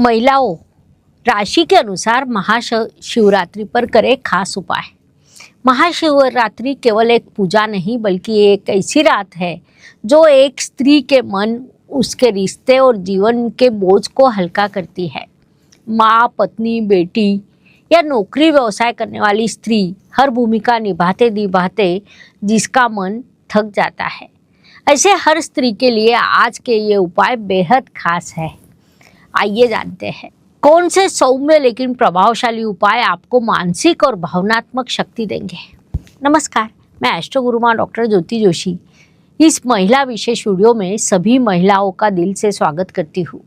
महिलाओं, राशि के अनुसार महाशिवरात्रि पर करें खास उपाय। महाशिवरात्रि केवल एक पूजा नहीं बल्कि एक ऐसी रात है जो एक स्त्री के मन, उसके रिश्ते और जीवन के बोझ को हल्का करती है। माँ, पत्नी, बेटी या नौकरी व्यवसाय करने वाली स्त्री हर भूमिका निभाते निभाते जिसका मन थक जाता है, ऐसे हर स्त्री के लिए आज के ये उपाय बेहद खास है। आइए जानते हैं कौन से सौम्य लेकिन प्रभावशाली उपाय आपको मानसिक और भावनात्मक शक्ति देंगे। नमस्कार, मैं एस्ट्रो गुरुमा डॉक्टर ज्योति जोशी इस महिला विशेष वीडियो में सभी महिलाओं का दिल से स्वागत करती हूँ।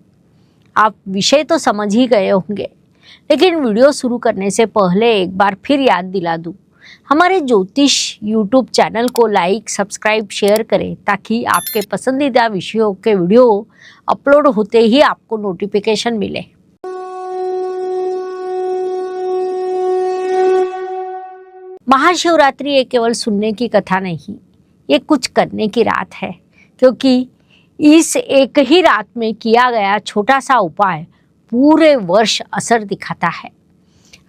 आप विषय तो समझ ही गए होंगे, लेकिन वीडियो शुरू करने से पहले एक बार फिर याद दिला दूँ, हमारे ज्योतिष यूट्यूब चैनल को लाइक, सब्सक्राइब, शेयर करें ताकि आपके पसंदीदा विषयों के वीडियो अपलोड होते ही आपको नोटिफिकेशन मिले। महाशिवरात्रि ये केवल सुनने की कथा नहीं, ये कुछ करने की रात है, क्योंकि इस एक ही रात में किया गया छोटा सा उपाय पूरे वर्ष असर दिखाता है।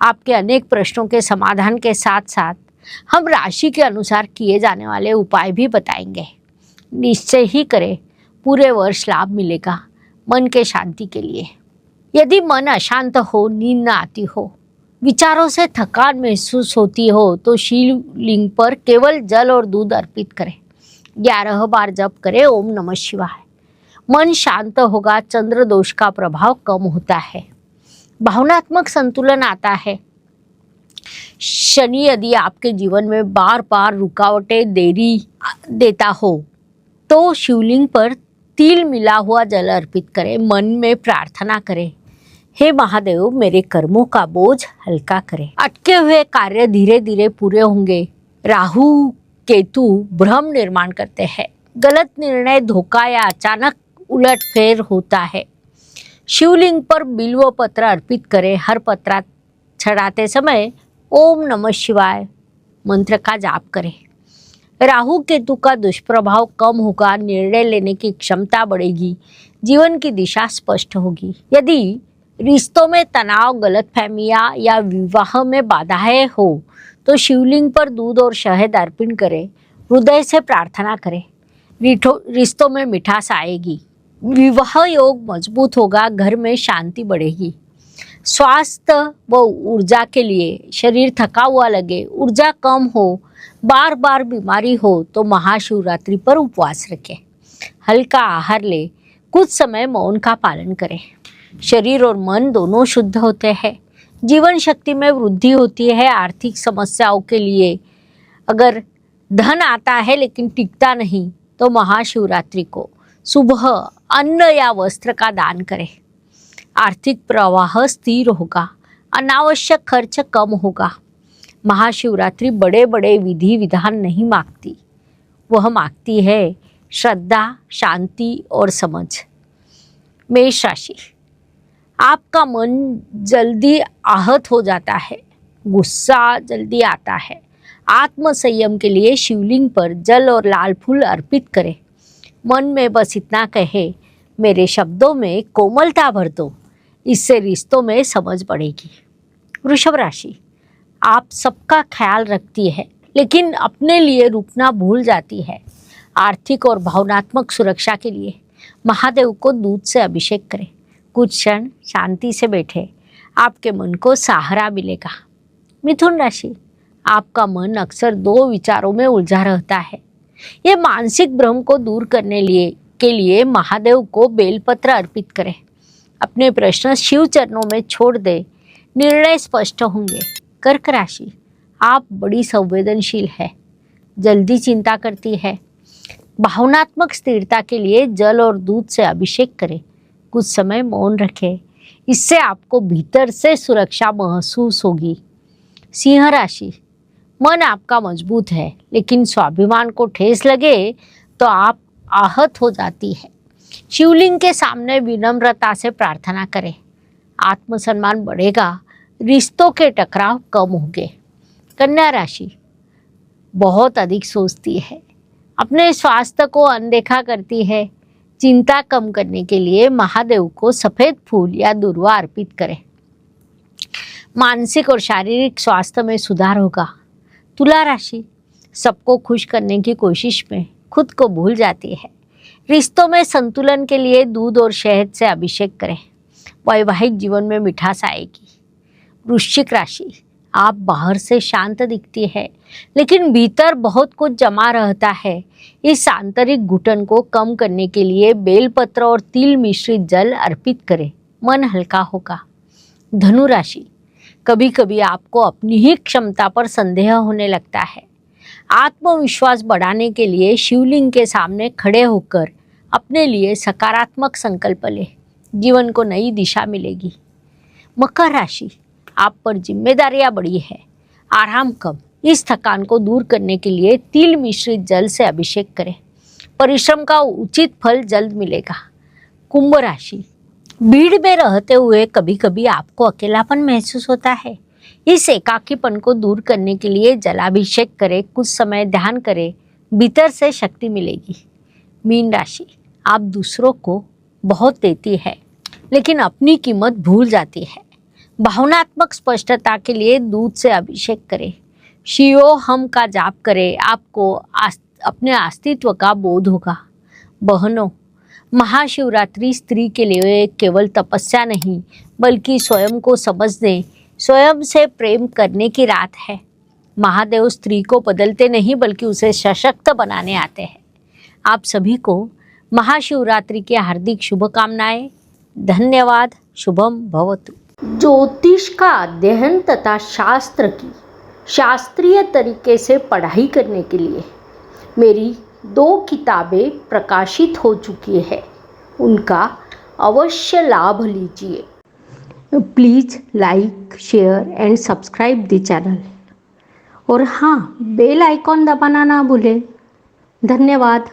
आपके अनेक प्रश्नों के समाधान के साथ साथ हम राशि के अनुसार किए जाने वाले उपाय भी बताएंगे। निश्चय ही करें, पूरे वर्ष लाभ मिलेगा मन के शांति के लिए। यदि मन अशांत हो, नींद न आती हो, विचारों से थकान महसूस होती हो तो शिवलिंग पर केवल जल और दूध अर्पित करें। 11 बार जप करें ओम नमः शिवाय। मन शांत होगा, चंद्र दोष का प्रभाव कम होता है, भावनात्मक संतुलन आता है। शनि यदि आपके जीवन में बार बार रुकावटें देरी देता हो तो शिवलिंग पर तिल मिला हुआ जल अर्पित करें। मन में प्रार्थना करें, हे महादेव मेरे कर्मों का बोझ हल्का करें। अटके हुए कार्य धीरे धीरे पूरे होंगे। राहु केतु भ्रम निर्माण करते हैं, गलत निर्णय, धोखा या अचानक उलटफेर होता है। शिवलिंग पर बिल्व पत्र अर्पित करें। हर पत्रा चढ़ाते समय ओम नमः शिवाय मंत्र का जाप करें। राहु केतु का दुष्प्रभाव कम होगा, निर्णय लेने की क्षमता बढ़ेगी, जीवन की दिशा स्पष्ट होगी। यदि रिश्तों में तनाव, गलतफहमियां या विवाह में बाधाएं हो तो शिवलिंग पर दूध और शहद अर्पित करें। हृदय से प्रार्थना करें, रिश्तों में मिठास आएगी, विवाह योग मजबूत होगा, घर में शांति बढ़ेगी। स्वास्थ्य व ऊर्जा के लिए शरीर थका हुआ लगे, ऊर्जा कम हो, बार बार बीमारी हो तो महाशिवरात्रि पर उपवास रखें। हल्का आहार ले, कुछ समय मौन का पालन करें। शरीर और मन दोनों शुद्ध होते हैं, जीवन शक्ति में वृद्धि होती है। आर्थिक समस्याओं के लिए अगर धन आता है लेकिन टिकता नहीं तो महाशिवरात्रि को सुबह अन्न या वस्त्र का दान करें। आर्थिक प्रवाह स्थिर होगा, अनावश्यक खर्च कम होगा। महाशिवरात्रि बड़े बड़े विधि विधान नहीं मांगती, वह मांगती है श्रद्धा, शांति और समझ। मेष राशि, आपका मन जल्दी आहत हो जाता है, गुस्सा जल्दी आता है। आत्म संयम के लिए शिवलिंग पर जल और लाल फूल अर्पित करें। मन में बस इतना कहे, मेरे शब्दों में कोमलता भर दो, इससे रिश्तों में समझ बढ़ेगी। वृषभ राशि, आप सबका ख्याल रखती है लेकिन अपने लिए रुकना भूल जाती है। आर्थिक और भावनात्मक सुरक्षा के लिए महादेव को दूध से अभिषेक करें। कुछ क्षण शांति से बैठे, आपके मन को सहारा मिलेगा। मिथुन राशि, आपका मन अक्सर 2 विचारों में उलझा रहता है। ये मानसिक भ्रम को दूर करने के लिए महादेव को बेलपत्र अर्पित करें। अपने प्रश्न शिव चरणों में छोड़ दे, निर्णय स्पष्ट होंगे। कर्क राशि, आप बड़ी संवेदनशील है, जल्दी चिंता करती है। भावनात्मक स्थिरता के लिए जल और दूध से अभिषेक करें। कुछ समय मौन रखें, इससे आपको भीतर से सुरक्षा महसूस होगी। सिंह राशि, मन आपका मजबूत है लेकिन स्वाभिमान को ठेस लगे तो आप आहत हो जाती है। शिवलिंग के सामने विनम्रता से प्रार्थना करें, आत्मसम्मान बढ़ेगा, रिश्तों के टकराव कम होंगे। कन्या राशि, बहुत अधिक सोचती है, अपने स्वास्थ्य को अनदेखा करती है, चिंता कम करने के लिए महादेव को सफेद फूल या दूर्वा अर्पित करें। मानसिक और शारीरिक स्वास्थ्य में सुधार होगा। तुला राशि, सबको खुश करने की कोशिश में खुद को भूल जाती है। रिश्तों में संतुलन के लिए दूध और शहद से अभिषेक करें। वैवाहिक जीवन में मिठास आएगी। वृश्चिक राशि, आप बाहर से शांत दिखती है लेकिन भीतर बहुत कुछ जमा रहता है। इस आंतरिक घुटन को कम करने के लिए बेलपत्र और तिल मिश्रित जल अर्पित करें, मन हल्का होगा। धनु राशि, कभी कभी आपको अपनी ही क्षमता पर संदेह होने लगता है। आत्मविश्वास बढ़ाने के लिए शिवलिंग के सामने खड़े होकर अपने लिए सकारात्मक संकल्प लें, जीवन को नई दिशा मिलेगी। मकर राशि, आप पर जिम्मेदारियां बढ़ी है, आराम कम। इस थकान को दूर करने के लिए तिल मिश्रित जल से अभिषेक करें, परिश्रम का उचित फल जल्द मिलेगा। कुंभ राशि, भीड़ में रहते हुए कभी कभी आपको अकेलापन महसूस होता है। इस एकाकीपन को दूर करने के लिए जलाभिषेक करें, कुछ समय ध्यान करें, भीतर से शक्ति मिलेगी। मीन राशि, आप दूसरों को बहुत देती है लेकिन अपनी कीमत भूल जाती है। भावनात्मक स्पष्टता के लिए दूध से अभिषेक करें, शिवोहम का जाप करें, आपको अपने अस्तित्व का बोध होगा। बहनों, महाशिवरात्रि स्त्री के लिए केवल तपस्या नहीं बल्कि स्वयं को समझने, स्वयं से प्रेम करने की रात है। महादेव स्त्री को बदलते नहीं बल्कि उसे सशक्त बनाने आते हैं। आप सभी को महाशिवरात्रि की हार्दिक शुभकामनाएं। धन्यवाद। शुभम भवतु। ज्योतिष का अध्ययन तथा शास्त्र की शास्त्रीय तरीके से पढ़ाई करने के लिए मेरी 2 किताबें प्रकाशित हो चुकी है, उनका अवश्य लाभ लीजिए। Please like, share and subscribe the channel और हाँ, बेल आइकॉन दबाना ना भूलें। धन्यवाद।